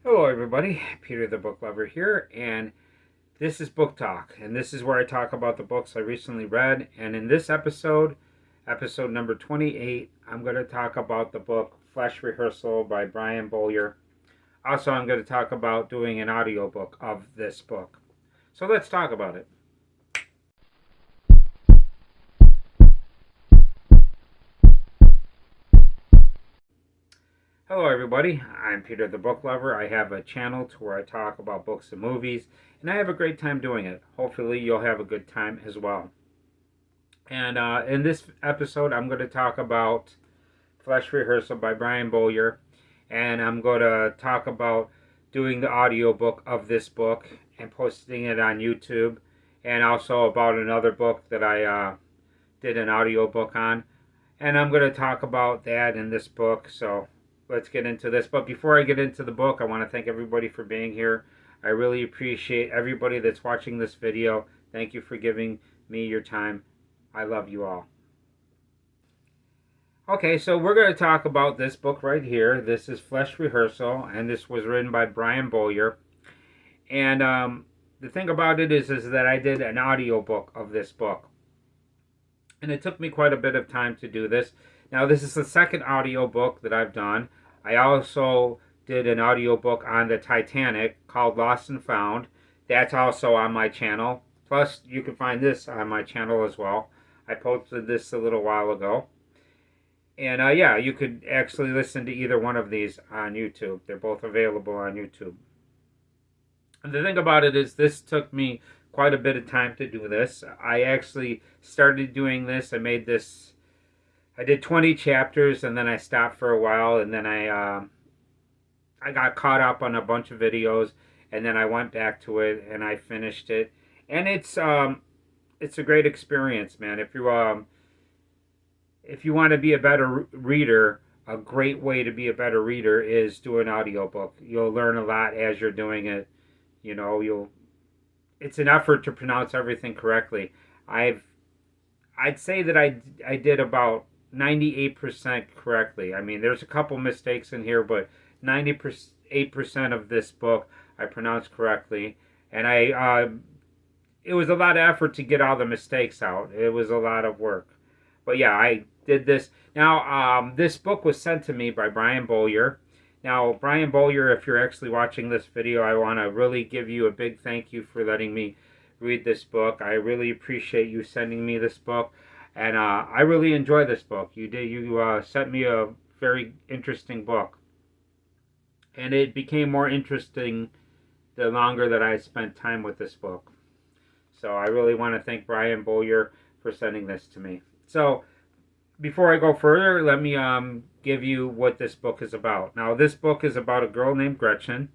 Hello everybody, Peter the Booklover here, and this is Book Talk, and this is where I talk about the books I recently read, and in this episode, episode number 28, I'm going to talk about the book Flesh Rehearsal by Brian Bowyer. Also, I'm going to talk about doing an audiobook of this book. So let's talk about it. Hello everybody, I'm Peter the Book Lover. I have a channel to where I talk about books and movies, and I have a great time doing it. Hopefully you'll have a good time as well. And in this episode, I'm going to talk about Flesh Rehearsal by Brian Bowyer, and I'm going to talk about doing the audiobook of this book and posting it on YouTube, and also about another book that I did an audiobook on. And I'm going to talk about that in this book, so let's get into this. But before I get into the book, I want to thank everybody for being here. I really appreciate everybody that's watching this video. Thank you for giving me your time. I love you all. Okay, so we're going to talk about this book right here. This is Flesh Rehearsal, and this was written by Brian Bowyer. And the thing about it is that I did an audiobook of this book. And it took me quite a bit of time to do this. Now, this is the second audiobook that I've done. I also did an audiobook on the Titanic called Lost and Found. That's also on my channel. Plus, you can find this on my channel as well. I posted this a little while ago. And yeah, you could actually listen to either one of these on YouTube. They're both available on YouTube. And the thing about it is this took me quite a bit of time to do this. I actually started doing this. I did 20 chapters, and then I stopped for a while, and then I got caught up on a bunch of videos, and then I went back to it, and I finished it. And it's a great experience, man. If you want to be a better reader, a great way to be a better reader is do an audiobook. You'll learn a lot as you're doing it. You know, it's an effort to pronounce everything correctly. I'd say that I did about 98% correctly. I mean, there's a couple mistakes in here, but 98% of this book I pronounced correctly. And it was a lot of effort to get all the mistakes out. It was a lot of work. But yeah, I did this. Now, this book was sent to me by Brian Bowyer. Now, Brian Bowyer, if you're actually watching this video, I want to really give you a big thank you for letting me read this book. I really appreciate you sending me this book. And I really enjoy this book. You sent me a very interesting book. And it became more interesting the longer that I spent time with this book. So I really want to thank Brian Bowyer for sending this to me. So before I go further, let me give you what this book is about. Now, this book is about a girl named Gretchen,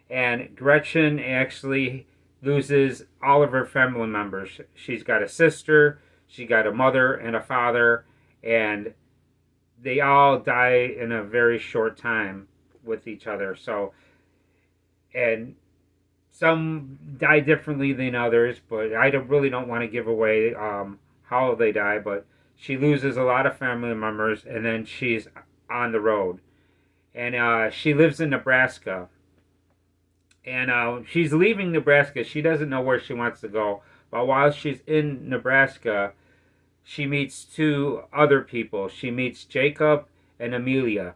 and Gretchen actually loses all of her family members. She's got a sister, she got a mother and a father, and they all die in a very short time with each other. So, and some die differently than others, but I really don't want to give away how they die, but she loses a lot of family members, and then she's on the road. And she lives in Nebraska. And she's leaving Nebraska. She doesn't know where she wants to go. But while she's in Nebraska, she meets two other people. She meets Jacob and Amelia.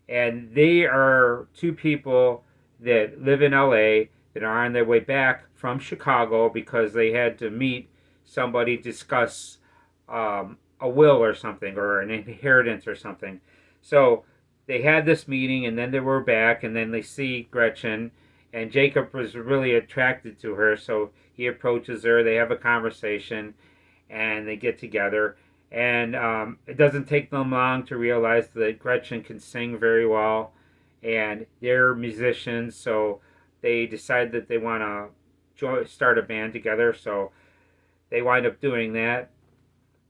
And they are two people that live in LA that are on their way back from Chicago because they had to meet somebody, discuss a will or something, or an inheritance or something. So they had this meeting, and then they were back, and then they see Gretchen, and Jacob was really attracted to her, so he approaches her. They have a conversation, and they get together. And it doesn't take them long to realize that Gretchen can sing very well, and they're musicians, so they decide that they want to start a band together. So they wind up doing that.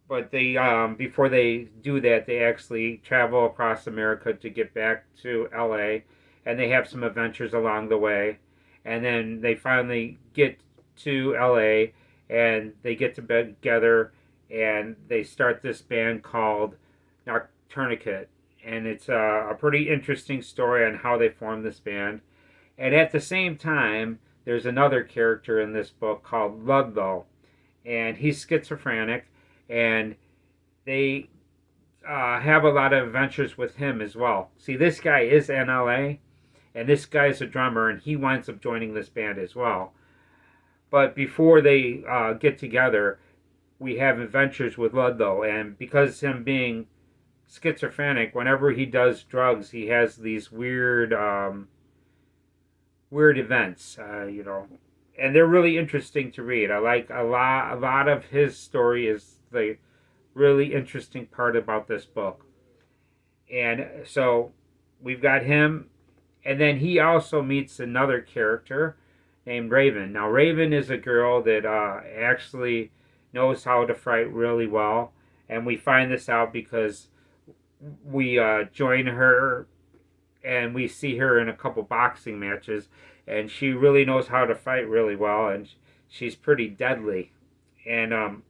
But they before they do that, they actually travel across America to get back to LA, and they have some adventures along the way. And then they finally get to LA, and they get to bed together, and they start this band called Tourniquet. And it's a pretty interesting story on how they formed this band. And at the same time, there's another character in this book called Ludlow, and he's schizophrenic, and they have a lot of adventures with him as well. See, this guy is in LA, and this guy's a drummer, and he winds up joining this band as well. But before they get together, we have adventures with Ludlow, and because him being schizophrenic, whenever he does drugs, he has these weird events, and they're really interesting to read. I like a lot. A lot of his story is the really interesting part about this book, and so we've got him, and then he also meets another character named Raven. Now, Raven is a girl that actually knows how to fight really well, and we find this out because we join her and we see her in a couple boxing matches, and she really knows how to fight really well, and she's pretty deadly. And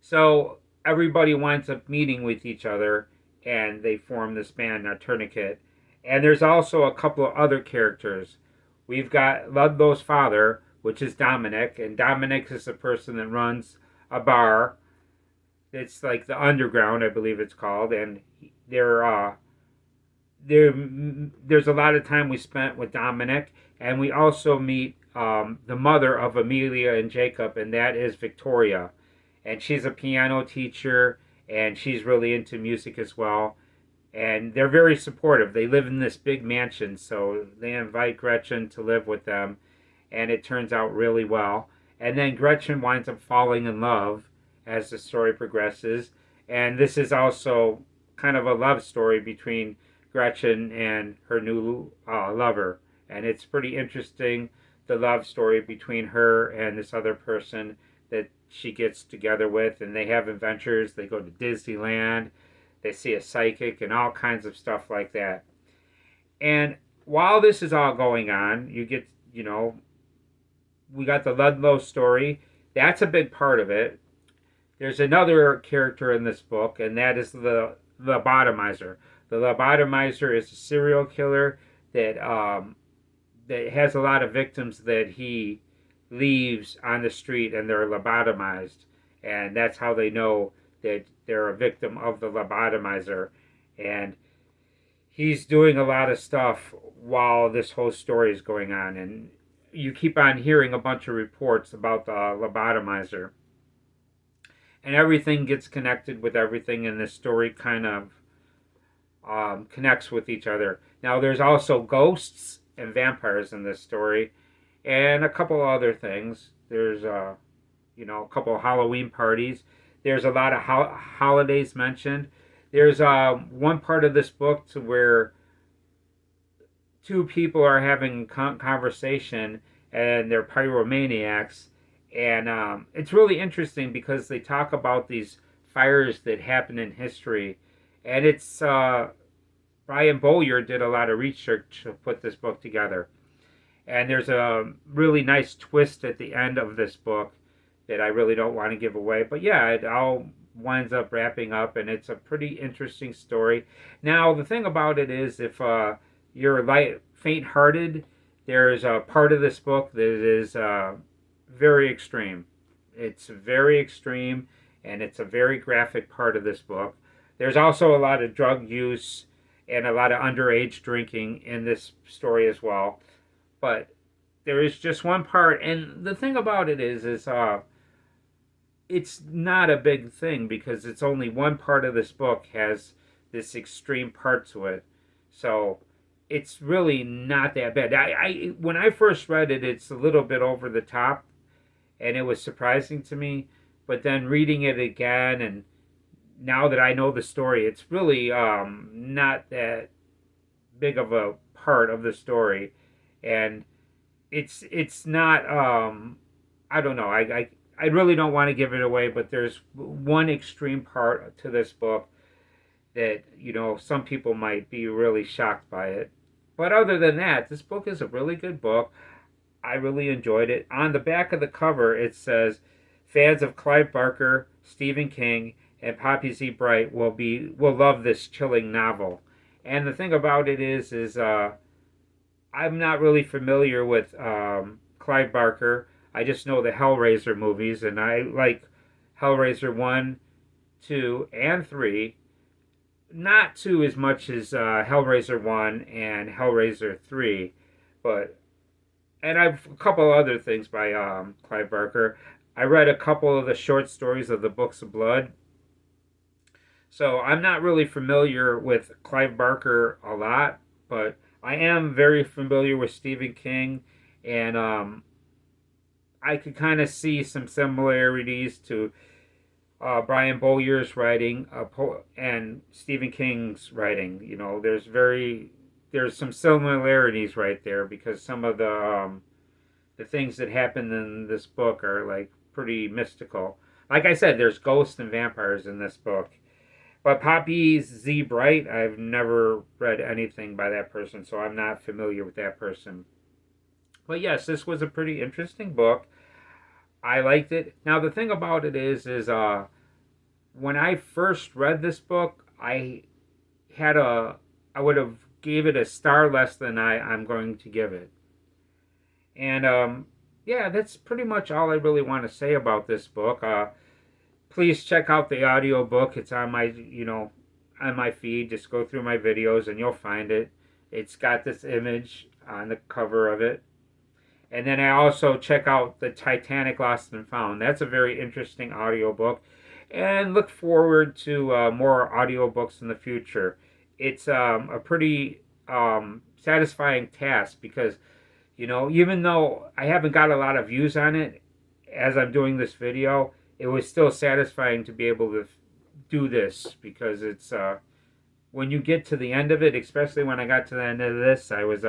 so everybody winds up meeting with each other, and they form this band, a Tourniquet. And there's also a couple of other characters. We've got Ludlow's father, which is Dominic, and Dominic is the person that runs a bar. It's like the Underground, I believe it's called, and there's a lot of time we spent with Dominic, and we also meet the mother of Amelia and Jacob, and that is Victoria, and she's a piano teacher, and she's really into music as well, and they're very supportive. They live in this big mansion, so they invite Gretchen to live with them, and it turns out really well. And then Gretchen winds up falling in love as the story progresses, and this is also kind of a love story between Gretchen and her new lover, and it's pretty interesting, the love story between her and this other person that she gets together with, and they have adventures. They go to Disneyland, they see a psychic, and all kinds of stuff like that. And while this is all going on, we got the Ludlow story. That's a big part of it. There's another character in this book, and that is the lobotomizer. The lobotomizer is a serial killer that has a lot of victims that he leaves on the street, and they're lobotomized, and that's how they know that they're a victim of the lobotomizer. And he's doing a lot of stuff while this whole story is going on, and you keep on hearing a bunch of reports about the lobotomizer, and everything gets connected with everything, and this story kind of connects with each other. Now, there's also ghosts and vampires in this story, and a couple other things. There's a couple of Halloween parties. There's a lot of holidays mentioned. There's one part of this book to where two people are having conversation, and they're pyromaniacs, and it's really interesting because they talk about these fires that happen in history, and it's Brian Bowyer did a lot of research to put this book together. And there's a really nice twist at the end of this book that I really don't want to give away. But yeah, it all winds up wrapping up, and it's a pretty interesting story. Now, the thing about it is, if you're faint-hearted, there's a part of this book that is very extreme. It's very extreme, and it's a very graphic part of this book. There's also a lot of drug use and a lot of underage drinking in this story as well. But there is just one part, and the thing about it is it's not a big thing because it's only one part of this book has this extreme part to it. So it's really not that bad. I when I first read it, it's a little bit over the top, and it was surprising to me. But then reading it again, and now that I know the story, it's really not that big of a part of the story, and it's not I don't know. I really don't want to give it away, but there's one extreme part to this book that some people might be really shocked by it. But other than that, this book is a really good book. I really enjoyed it. On the back of the cover, it says, "Fans of Clive Barker, Stephen King, and Poppy Z. Bright will love this chilling novel." And the thing about it is I'm not really familiar with Clive Barker. I just know the Hellraiser movies, and I like Hellraiser 1, 2, and 3. Not 2 as much as Hellraiser 1 and Hellraiser 3, but and I've a couple other things by Clive Barker. I read a couple of the short stories of the Books of Blood. So I'm not really familiar with Clive Barker a lot, but I am very familiar with Stephen King, and I could kind of see some similarities to Brian Bowyer's writing and Stephen King's writing. You know, there's some similarities right there because some of the things that happen in this book are like pretty mystical. Like I said, there's ghosts and vampires in this book. But Poppy Z. Bright, I've never read anything by that person, so I'm not familiar with that person. But yes, this was a pretty interesting book. I liked it. Now the thing about it is when I first read this book, had a I would have gave it a star less than I'm going to give it. And yeah, that's pretty much all I really want to say about this book. Please check out the audiobook. It's on my, on my feed. Just go through my videos and you'll find it. It's got this image on the cover of it. And then I also check out the Titanic Lost and Found. That's a very interesting audiobook. And look forward to more audiobooks in the future. It's a pretty satisfying task because, even though I haven't got a lot of views on it as I'm doing this video, it was still satisfying to be able to do this because it's when you get to the end of it, especially when I got to the end of this, I was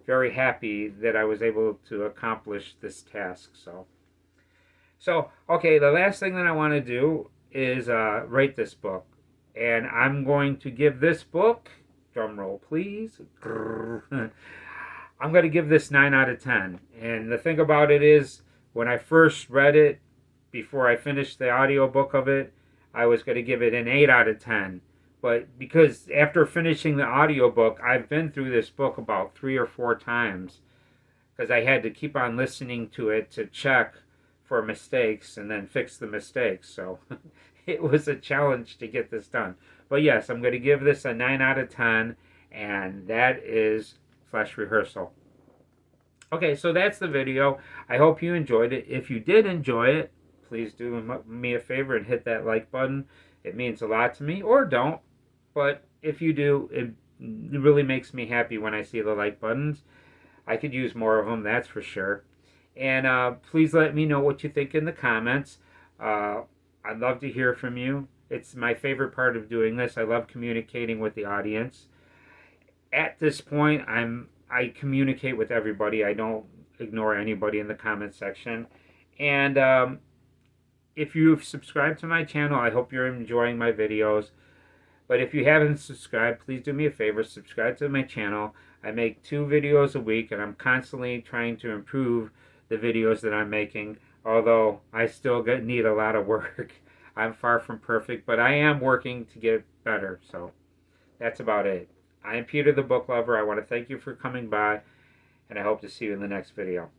very happy that I was able to accomplish this task. So okay, the last thing that I want to do is rate this book, and I'm going to give this book, drum roll please, I'm going to give this 9 out of 10. And the thing about it is, when I first read it, before I finished the audiobook of it, I was going to give it an 8 out of 10. But because after finishing the audiobook, I've been through this book about 3 or 4 times because I had to keep on listening to it to check for mistakes and then fix the mistakes. So it was a challenge to get this done. But yes, I'm going to give this a 9 out of 10, and that is Flesh Rehearsal. Okay, so that's the video. I hope you enjoyed it. If you did enjoy it, please do me a favor and hit that like button. It means a lot to me, or don't. But if you do, it really makes me happy when I see the like buttons. I could use more of them, that's for sure. And please let me know what you think in the comments. I'd love to hear from you. It's my favorite part of doing this. I love communicating with the audience. At this point, I communicate with everybody. I don't ignore anybody in the comment section. And if you've subscribed to my channel, I hope you're enjoying my videos. But if you haven't subscribed, please do me a favor, subscribe to my channel. I make 2 videos a week, and I'm constantly trying to improve the videos that I'm making, although I still need a lot of work. I'm far from perfect, but I am working to get better, so that's about it. I am Peter the Book Lover. I want to thank you for coming by, and I hope to see you in the next video.